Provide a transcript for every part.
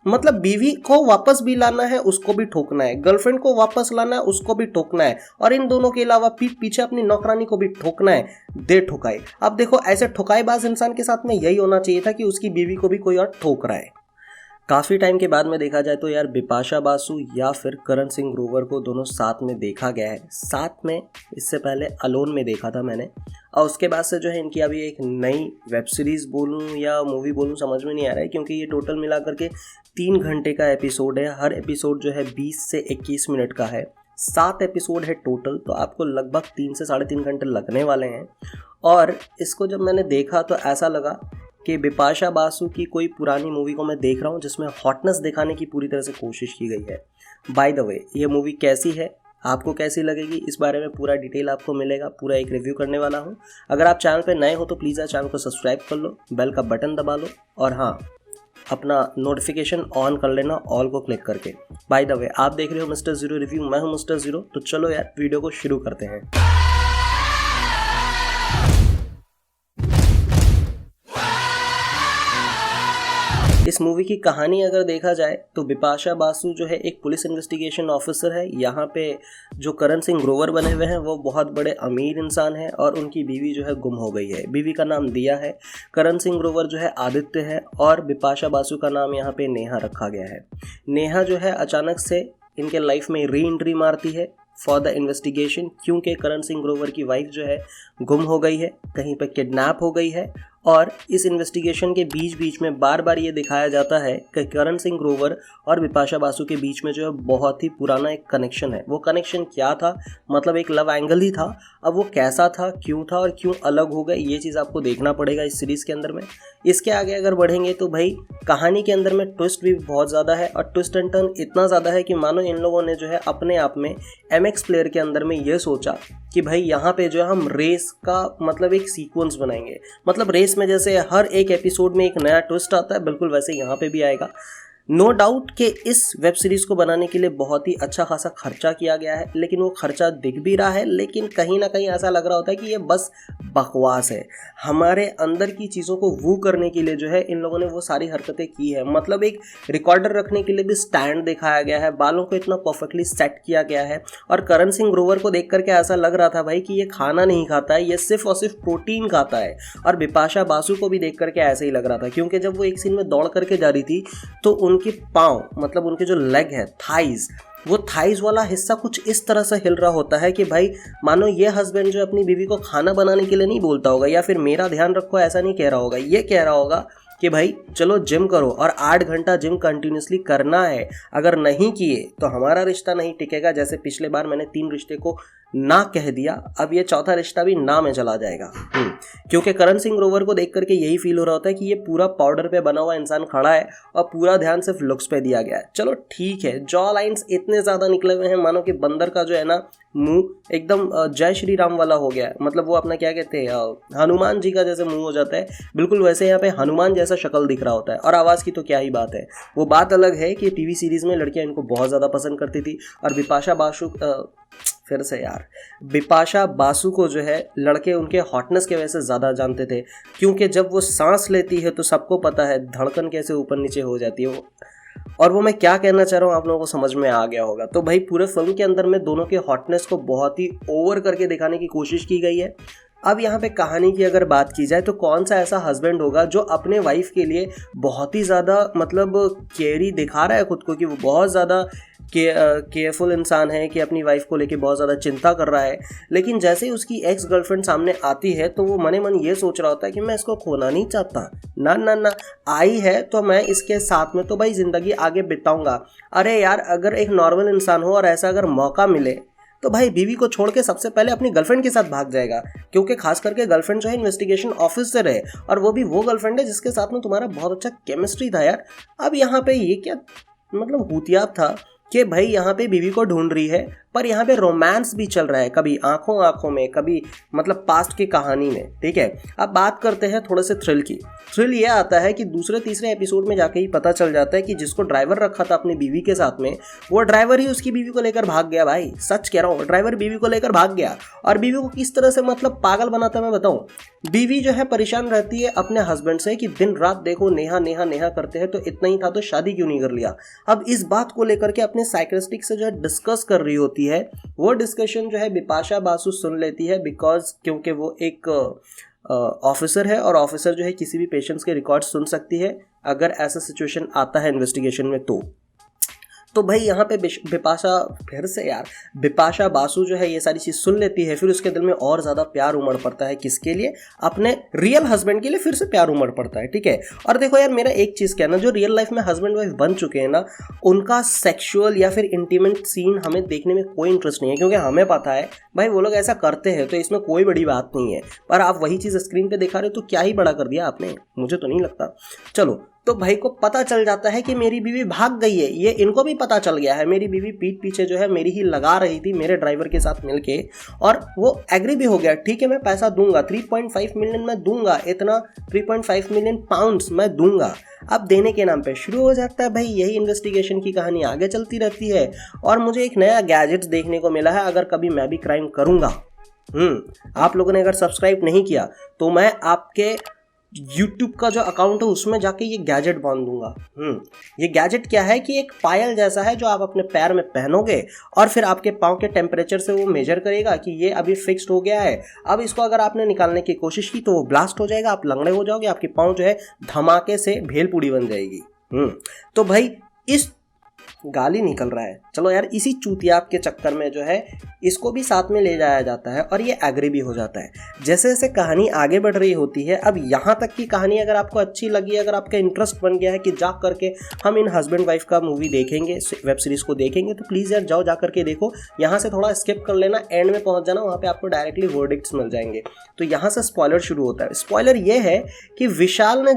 मतलब बीवी को वापस भी लाना है, उसको भी ठोकना है, गर्लफ्रेंड को वापस लाना है, उसको भी ठोकना है, और इन दोनों के अलावा पीठ पीछे अपनी नौकरानी को भी ठोकना है। दे ठुकाई। अब देखो, ऐसे ठुकाईबाज इंसान के साथ में यही होना चाहिए था कि उसकी बीवी को भी कोई और ठोक रहा है। काफ़ी टाइम के बाद में देखा जाए तो यार बिपाशा बासु या फिर करण सिंह ग्रोवर को दोनों साथ में देखा गया है। साथ में इससे पहले अलोन में देखा था मैंने, और उसके बाद से जो है इनकी अभी एक नई वेब सीरीज़ बोलूँ या मूवी बोलूँ समझ में नहीं आ रहा है, क्योंकि ये टोटल मिला करके 3 घंटे का एपिसोड है। हर एपिसोड जो है 20 से 21 मिनट का है। 7 एपिसोड है टोटल, तो आपको लगभग 3 से 3.5 घंटे लगने वाले हैं। और इसको जब मैंने देखा तो ऐसा लगा कि बिपाशा बासु की कोई पुरानी मूवी को मैं देख रहा हूँ जिसमें हॉटनेस दिखाने की पूरी तरह से कोशिश की गई है। बाय द वे, ये मूवी कैसी है, आपको कैसी लगेगी, इस बारे में पूरा डिटेल आपको मिलेगा, पूरा एक रिव्यू करने वाला हूँ। अगर आप चैनल पे नए हो तो प्लीज़ चैनल को सब्सक्राइब कर लो, बेल का बटन दबा लो, और हाँ, अपना नोटिफिकेशन ऑन कर लेना ऑल को क्लिक करके। बाय द वे, आप देख रहे हो मिस्टर ज़ीरो रिव्यू, मैं हूँ मिस्टर ज़ीरो। तो चलो यार वीडियो को शुरू करते हैं। इस मूवी की कहानी अगर देखा जाए तो बिपाशा बासु जो है एक पुलिस इन्वेस्टिगेशन ऑफिसर है। यहाँ पे जो करण सिंह ग्रोवर बने हुए हैं वो बहुत बड़े अमीर इंसान है, और उनकी बीवी जो है गुम हो गई है। बीवी का नाम दिया है, करण सिंह ग्रोवर जो है आदित्य है, और बिपाशा बासु का नाम यहाँ पे नेहा रखा गया है। नेहा जो है अचानक से इनके लाइफ में री एंट्री मारती है फॉर द इन्वेस्टिगेशन, क्योंकि करण सिंह ग्रोवर की वाइफ जो है गुम हो गई है, कहीं पे किडनैप हो गई है। और इस इन्वेस्टिगेशन के बीच बीच में बार बार ये दिखाया जाता है कि करण सिंह ग्रोवर और बिपाशा बासु के बीच में जो है बहुत ही पुराना एक कनेक्शन है। वो कनेक्शन क्या था, मतलब एक लव एंगल ही था। अब वो कैसा था, क्यों था, और क्यों अलग हो गए, ये चीज़ आपको देखना पड़ेगा इस सीरीज़ के अंदर में। इसके आगे अगर बढ़ेंगे तो भाई कहानी के अंदर में ट्विस्ट भी बहुत ज़्यादा है, और ट्विस्ट एंड टर्न इतना ज़्यादा है कि मानो इन लोगों ने जो है अपने आप में MX प्लेयर के अंदर में ये सोचा कि भाई यहाँ पे जो है हम रेस का मतलब एक सीक्वेंस बनाएंगे। मतलब रेस में जैसे हर एक एपिसोड में एक नया ट्विस्ट आता है, बिल्कुल वैसे यहाँ पे भी आएगा। नो डाउट कि इस वेब सीरीज़ को बनाने के लिए बहुत ही अच्छा खासा खर्चा किया गया है, लेकिन वो खर्चा दिख भी रहा है, लेकिन कहीं ना कहीं ऐसा लग रहा होता है कि ये बस बकवास है। हमारे अंदर की चीज़ों को वू करने के लिए जो है इन लोगों ने वो सारी हरकतें की है। मतलब एक रिकॉर्डर रखने के लिए भी स्टैंड दिखाया गया है, बालों को इतना परफेक्टली सेट किया गया है। और करण सिंह ग्रोवर को देख करके ऐसा लग रहा था भाई कि ये खाना नहीं खाता है, ये सिर्फ और सिर्फ प्रोटीन खाता है। और बिपाशा बासु को भी देख करके ऐसे ही लग रहा था, क्योंकि जब वो एक सीन में दौड़ करके जा रही थी तो उनके पाँव, मतलब उनके जो लेग है, थाइज, वो थाइज वाला हिस्सा कुछ इस तरह से हिल रहा होता है कि भाई मानो ये हस्बैंड जो अपनी बीवी को खाना बनाने के लिए नहीं बोलता होगा, या फिर मेरा ध्यान रखो ऐसा नहीं कह रहा होगा, ये कह रहा होगा कि भाई चलो जिम करो, और 8 घंटा जिम कंटिन्यूसली करना है। अगर नहीं किए तो हमारा रिश्ता नहीं टिकेगा। जैसे पिछले बार मैंने 3 रिश्ते को ना कह दिया, अब ये चौथा रिश्ता भी ना में चला जाएगा। क्योंकि करण सिंह ग्रोवर को देख करके यही फील हो रहा होता है कि ये पूरा पाउडर पे बना हुआ इंसान खड़ा है और पूरा ध्यान सिर्फ लुक्स पे दिया गया है। चलो ठीक है, जॉ लाइंस इतने ज़्यादा निकले हुए हैं मानो कि बंदर का जो है ना मुंह एकदम जय श्री राम वाला हो गया है। मतलब वो अपना क्या कहते हैं, हनुमान जी का जैसे मुंह हो जाता है, बिल्कुल वैसे यहाँ पे हनुमान जैसा शक्ल दिख रहा होता है। और आवाज़ की तो क्या ही बात है। वो बात अलग है कि टीवी सीरीज़ में लड़कियाँ इनको बहुत ज़्यादा पसंद करती थी, और बिपाशा बासु को जो है लड़के उनके हॉटनेस के वजह से ज़्यादा जानते थे, क्योंकि जब वो सांस लेती है तो सबको पता है धड़कन कैसे ऊपर नीचे हो जाती है वो। और वो मैं क्या कहना चाह रहा हूँ आप लोगों को समझ में आ गया होगा। तो भाई पूरे फिल्म के अंदर में दोनों के हॉटनेस को बहुत ही ओवर करके दिखाने की कोशिश की गई है। अब यहाँ पे कहानी की अगर बात की जाए तो कौन सा ऐसा हस्बैंड होगा जो अपने वाइफ के लिए बहुत ही ज़्यादा मतलब केयरी दिखा रहा है खुद को, कि वो बहुत ज़्यादा केयरफुल इंसान है, कि अपनी वाइफ को लेके बहुत ज़्यादा चिंता कर रहा है। लेकिन जैसे ही उसकी एक्स गर्लफ्रेंड सामने आती है तो वो मने मन ये सोच रहा होता है कि मैं इसको खोना नहीं चाहता, ना ना ना, आई है तो मैं इसके साथ में तो भाई ज़िंदगी आगे बिताऊंगा। अरे यार, अगर एक नॉर्मल इंसान हो और ऐसा अगर मौका मिले तो भाई बीवी को छोड़ के सबसे पहले अपनी गर्लफ्रेंड के साथ भाग जाएगा, क्योंकि खास करके गर्लफ्रेंड जो है इन्वेस्टिगेशन ऑफिसर है, और वो भी वो गर्लफ्रेंड है जिसके साथ में तुम्हारा बहुत अच्छा केमिस्ट्री था यार। अब यहाँ पे ये क्या मतलब भूतियाब था कि भाई यहाँ पे बीवी को ढूंढ रही है, पर यहाँ पे रोमांस भी चल रहा है, कभी आंखों आंखों में, कभी मतलब पास्ट की कहानी में। ठीक है, अब बात करते हैं थोड़े से थ्रिल की। थ्रिल ये आता है कि दूसरे तीसरे एपिसोड में जाके ही पता चल जाता है कि जिसको ड्राइवर रखा था अपनी बीवी के साथ में, वो ड्राइवर ही उसकी बीवी को लेकर भाग गया। भाई सच कह रहा हूँ, ड्राइवर बीवी को लेकर भाग गया। और बीवी को किस तरह से मतलब पागल बनाता है मैं बताऊँ। बीवी जो है परेशान रहती है अपने हस्बैंड से कि दिन रात देखो नेहा नेहा नेहा करते हैं, तो इतना ही था तो शादी क्यों नहीं कर लिया। अब इस बात को लेकर के अपने साइकियाट्रिस्ट से जो है डिस्कस कर रही होती है। वो डिस्कशन जो है बिपाशा बासु सुन लेती है, बिकॉज क्योंकि वो एक ऑफिसर है और ऑफिसर जो है किसी भी पेशेंट्स के रिकॉर्ड सुन सकती है अगर ऐसा सिचुएशन आता है इन्वेस्टिगेशन में। तो भाई यहाँ पे बिपाशा बासु जो है ये सारी चीज़ सुन लेती है। फिर उसके दिल में और ज़्यादा प्यार उमड़ पड़ता है, किसके लिए, अपने रियल हस्बैंड के लिए फिर से प्यार उमड़ पड़ता है, ठीक है। और देखो यार, मेरा एक चीज़ कहना, जो रियल लाइफ में हस्बैंड वाइफ बन चुके हैं ना, उनका सेक्सुअल या फिर इंटीमेट सीन हमें देखने में कोई इंटरेस्ट नहीं है, क्योंकि हमें पता है भाई वो लोग ऐसा करते हैं, तो इसमें कोई बड़ी बात नहीं है। पर आप वही चीज़ स्क्रीन पर दिखा रहे हो तो क्या ही बड़ा कर दिया आपने, मुझे तो नहीं लगता। चलो, तो भाई को पता चल जाता है कि मेरी बीवी भाग गई है, ये इनको भी पता चल गया है। मेरी बीवी पीठ पीछे जो है मेरी ही लगा रही थी मेरे ड्राइवर के साथ मिलके, और वो एग्री भी हो गया, ठीक है मैं पैसा दूंगा, 3.5 मिलियन मैं दूंगा, इतना 3.5 मिलियन पाउंड्स मैं दूंगा। अब देने के नाम पे शुरू हो जाता है भाई यही इन्वेस्टिगेशन की कहानी आगे चलती रहती है। और मुझे एक नया गैजेट्स देखने को मिला है, अगर कभी मैं भी क्राइम करूंगा, आप लोगों ने अगर सब्सक्राइब नहीं किया तो मैं आपके YouTube का जो अकाउंट है उसमें जाके ये गैजेट बांध दूंगा। ये गैजेट क्या है कि एक पायल जैसा है जो आप अपने पैर में पहनोगे और फिर आपके पाँव के टेम्परेचर से वो मेजर करेगा कि ये अभी फिक्स्ड हो गया है। अब इसको अगर आपने निकालने की कोशिश की तो वो ब्लास्ट हो जाएगा, आप लंगड़े हो जाओगे, आपके पाँव जो है धमाके से भेलपूड़ी बन जाएगी। तो भाई इस गाली निकल रहा है, चलो यार, इसी चूतिया के चक्कर में जो है इसको भी साथ में ले जाया जाता है और ये एग्री भी हो जाता है। जैसे जैसे कहानी आगे बढ़ रही होती है, अब यहाँ तक की कहानी अगर आपको अच्छी लगी, अगर आपका इंटरेस्ट बन गया है कि जा करके हम इन हस्बैंड वाइफ का मूवी देखेंगे, वेब सीरीज को देखेंगे, तो प्लीज़ यार जाओ, जा करके देखो। यहाँ से थोड़ा स्किप कर लेना, एंड में पहुँच जाना, वहाँ पे आपको डायरेक्टली वर्डिक्ट्स मिल जाएंगे। तो यहाँ से स्पॉइलर शुरू होता है। स्पॉइलर ये है कि विशाल ने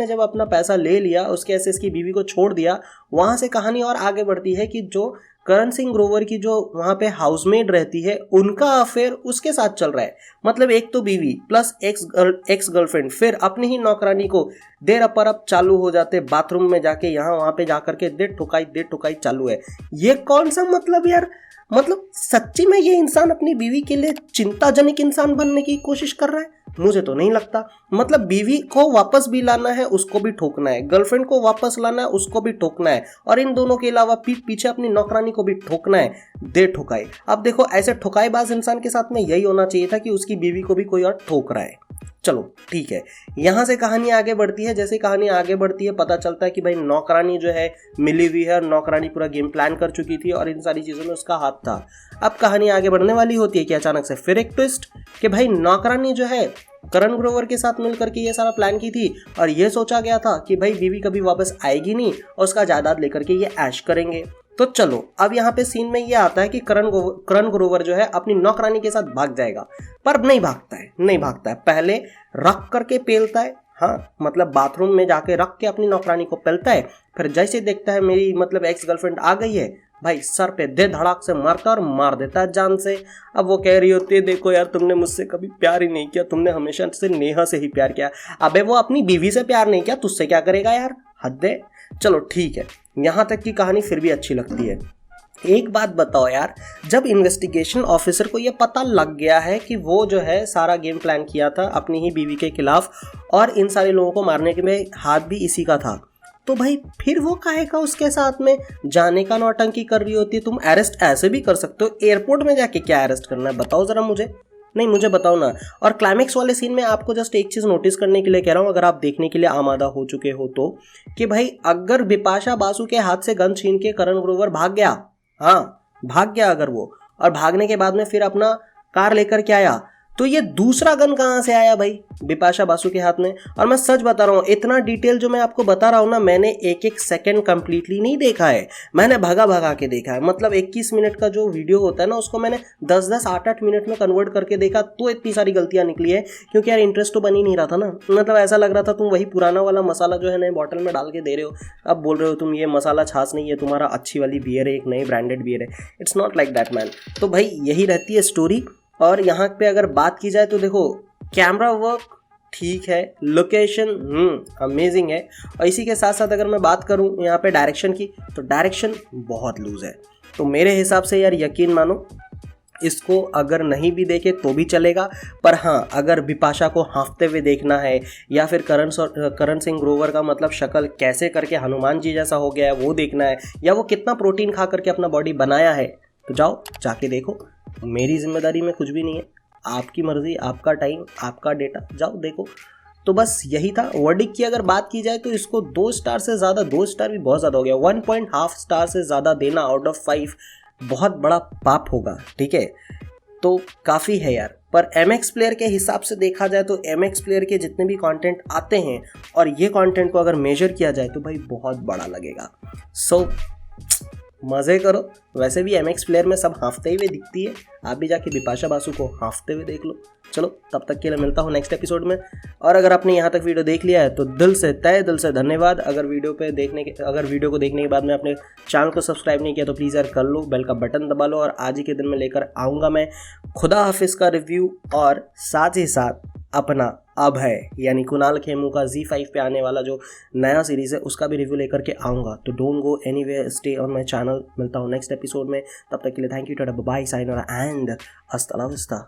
जब अपना पैसा ले लिया, उसके ऐसे इसकी बीवी को छोड़ दिया, वहाँ से कहानी और आगे बढ़ती है कि जो करण सिंह ग्रोवर की जो वहाँ पे हाउसमेट रहती है, उनका अफेयर उसके साथ चल रहा है। मतलब एक तो बीवी प्लस एक्स गर्लफ्रेंड, फिर अपनी ही नौकरानी को देर अपर अब चालू हो जाते बाथरूम में जाके, यहाँ वहाँ पे जा करके दे ठुकाई चालू है। ये कौन सा मतलब यार, मतलब सच्ची में ये इंसान अपनी बीवी के लिए चिंताजनक इंसान बनने की कोशिश कर रहा है? मुझे तो नहीं लगता। मतलब बीवी को वापस भी लाना है, उसको भी ठोकना है, गर्लफ्रेंड को वापस लाना है, उसको भी ठोकना है, और इन दोनों के अलावा पीठ पीछे अपनी नौकरानी को भी ठोकना है, दे ठुकाई। अब देखो, ऐसे ठुकाईबाज इंसान के साथ में यही होना चाहिए था कि उसकी बीवी को भी कोई और ठोक रहा है। चलो ठीक है, यहाँ से कहानी आगे बढ़ती है। जैसे कहानी आगे बढ़ती है पता चलता है कि भाई नौकरानी जो है मिली हुई है, नौकरानी पूरा गेम प्लान कर चुकी थी और इन सारी चीज़ों में उसका हाथ था। अब कहानी आगे बढ़ने वाली होती है कि अचानक से फिर एक ट्विस्ट कि भाई नौकरानी जो है करण ग्रोवर के साथ मिल करके ये सारा प्लान की थी, और ये सोचा गया था कि भाई बीवी कभी वापस आएगी नहीं और उसका जायदाद लेकर के ये ऐश करेंगे। तो चलो, अब यहाँ पे सीन में ये आता है कि करण ग्रोवर जो है अपनी नौकरानी के साथ भाग जाएगा, पर नहीं भागता है, पहले रख करके पेलता है। हाँ, मतलब बाथरूम में जाके रख के अपनी नौकरानी को पेलता है। फिर जैसे देखता है मेरी मतलब एक्स गर्लफ्रेंड आ गई है, भाई सर पे दे धड़ाक से मारता और मार देता है जान से। अब वो कह रही होती है, देखो यार तुमने मुझसे कभी प्यार ही नहीं किया, तुमने हमेशा से नेहा से ही प्यार किया। अबे वो अपनी बीवी से प्यार नहीं किया, तुझसे क्या करेगा यार, हद है। चलो ठीक है, यहाँ तक की कहानी फिर भी अच्छी लगती है। एक बात बताओ यार, जब इन्वेस्टिगेशन ऑफिसर को ये पता लग गया है कि वो जो है सारा गेम प्लान किया था अपनी ही बीवी के खिलाफ और इन सारे लोगों को मारने के में हाथ भी इसी का था, तो भाई फिर वो काहे का उसके साथ में जाने का नौटंकी कर रही होती है। तुम अरेस्ट ऐसे भी कर सकते हो, एयरपोर्ट में जाके क्या अरेस्ट करना है बताओ जरा मुझे, नहीं मुझे बताओ ना। और क्लाइमेक्स वाले सीन में आपको जस्ट एक चीज़ नोटिस करने के लिए कह रहा हूँ, अगर आप देखने के लिए आमादा हो चुके हो तो, कि भाई अगर बिपाशा बासु के हाथ से गन छीन के करण ग्रोवर भाग गया, हाँ भाग गया अगर वो, और भागने के बाद में फिर अपना कार लेकर के आया, तो ये दूसरा गन कहाँ से आया भाई बिपाशा बासु के हाथ में। और मैं सच बता रहा हूँ, इतना डिटेल जो मैं आपको बता रहा हूँ ना, मैंने एक एक सेकंड कंप्लीटली नहीं देखा है, मैंने भगा के देखा है। मतलब 21 मिनट का जो वीडियो होता है ना, उसको मैंने 10-10, 8-8 मिनट में कन्वर्ट करके देखा, तो इतनी सारी गलतियाँ निकली है, क्योंकि यार इंटरेस्ट तो बन ही नहीं रहा था ना। मतलब ऐसा लग रहा था तुम वही पुराना वाला मसाला जो है नए बॉटल में डाल के दे रहे हो, अब बोल रहे हो तुम ये मसाला छाछ नहीं है, तुम्हारा अच्छी वाली बियर है, एक नई ब्रांडेड बियर है। It's not like that man. तो भाई यही रहती है स्टोरी। और यहाँ पे अगर बात की जाए तो देखो, कैमरा वर्क ठीक है, लोकेशन अमेजिंग है, और इसी के साथ साथ अगर मैं बात करूँ यहाँ पे डायरेक्शन की, तो डायरेक्शन बहुत लूज है। तो मेरे हिसाब से यार यकीन मानो, इसको अगर नहीं भी देखे तो भी चलेगा, पर हाँ अगर बिपाशा को हाँफते हुए देखना है या फिर करण सिंह ग्रोवर का मतलब शक्ल कैसे करके हनुमान जी जैसा हो गया है वो देखना है, या वो कितना प्रोटीन खा करके अपना बॉडी बनाया है, तो जाओ जाके देखो। मेरी जिम्मेदारी में कुछ भी नहीं है, आपकी मर्जी, आपका टाइम, आपका डेटा, जाओ देखो। तो बस यही था। वर्डिक की अगर बात की जाए तो इसको 2 स्टार से ज़्यादा, 2 स्टार भी बहुत ज़्यादा हो गया, 1.5 स्टार से ज़्यादा देना आउट ऑफ 5 बहुत बड़ा पाप होगा, ठीक है। तो काफ़ी है यार। पर MX प्लेयर के हिसाब से देखा जाए तो MX प्लेयर के जितने भी कंटेंट आते हैं और ये कंटेंट को अगर मेजर किया जाए तो भाई बहुत बड़ा लगेगा। सो मज़े करो। वैसे भी MX प्लेयर में सब हाँफते हुए दिखती है, आप भी जाके बिपाशा बासु को हाँफते हुए देख लो। चलो तब तक के लिए मिलता हूँ नेक्स्ट एपिसोड में। और अगर आपने यहाँ तक वीडियो देख लिया है तो दिल से, तहे दिल से धन्यवाद। अगर वीडियो को देखने के बाद में अपने चैनल को सब्सक्राइब नहीं किया तो प्लीज़ यार कर लो, बेल का बटन दबा लो। और आज ही के दिन में लेकर आऊँगा मैं खुदा हाफिज़ का रिव्यू, और साथ ही साथ अपना अभय यानी कुणाल खेमू का Z5 पे आने वाला जो नया सीरीज़ है उसका भी रिव्यू लेकर के आऊँगा। तो don't go anywhere, stay on my channel. मिलता हूँ नेक्स्ट एपिसोड में, तब तक के लिए thank you, tata, bye, sayonara and hasta la vista.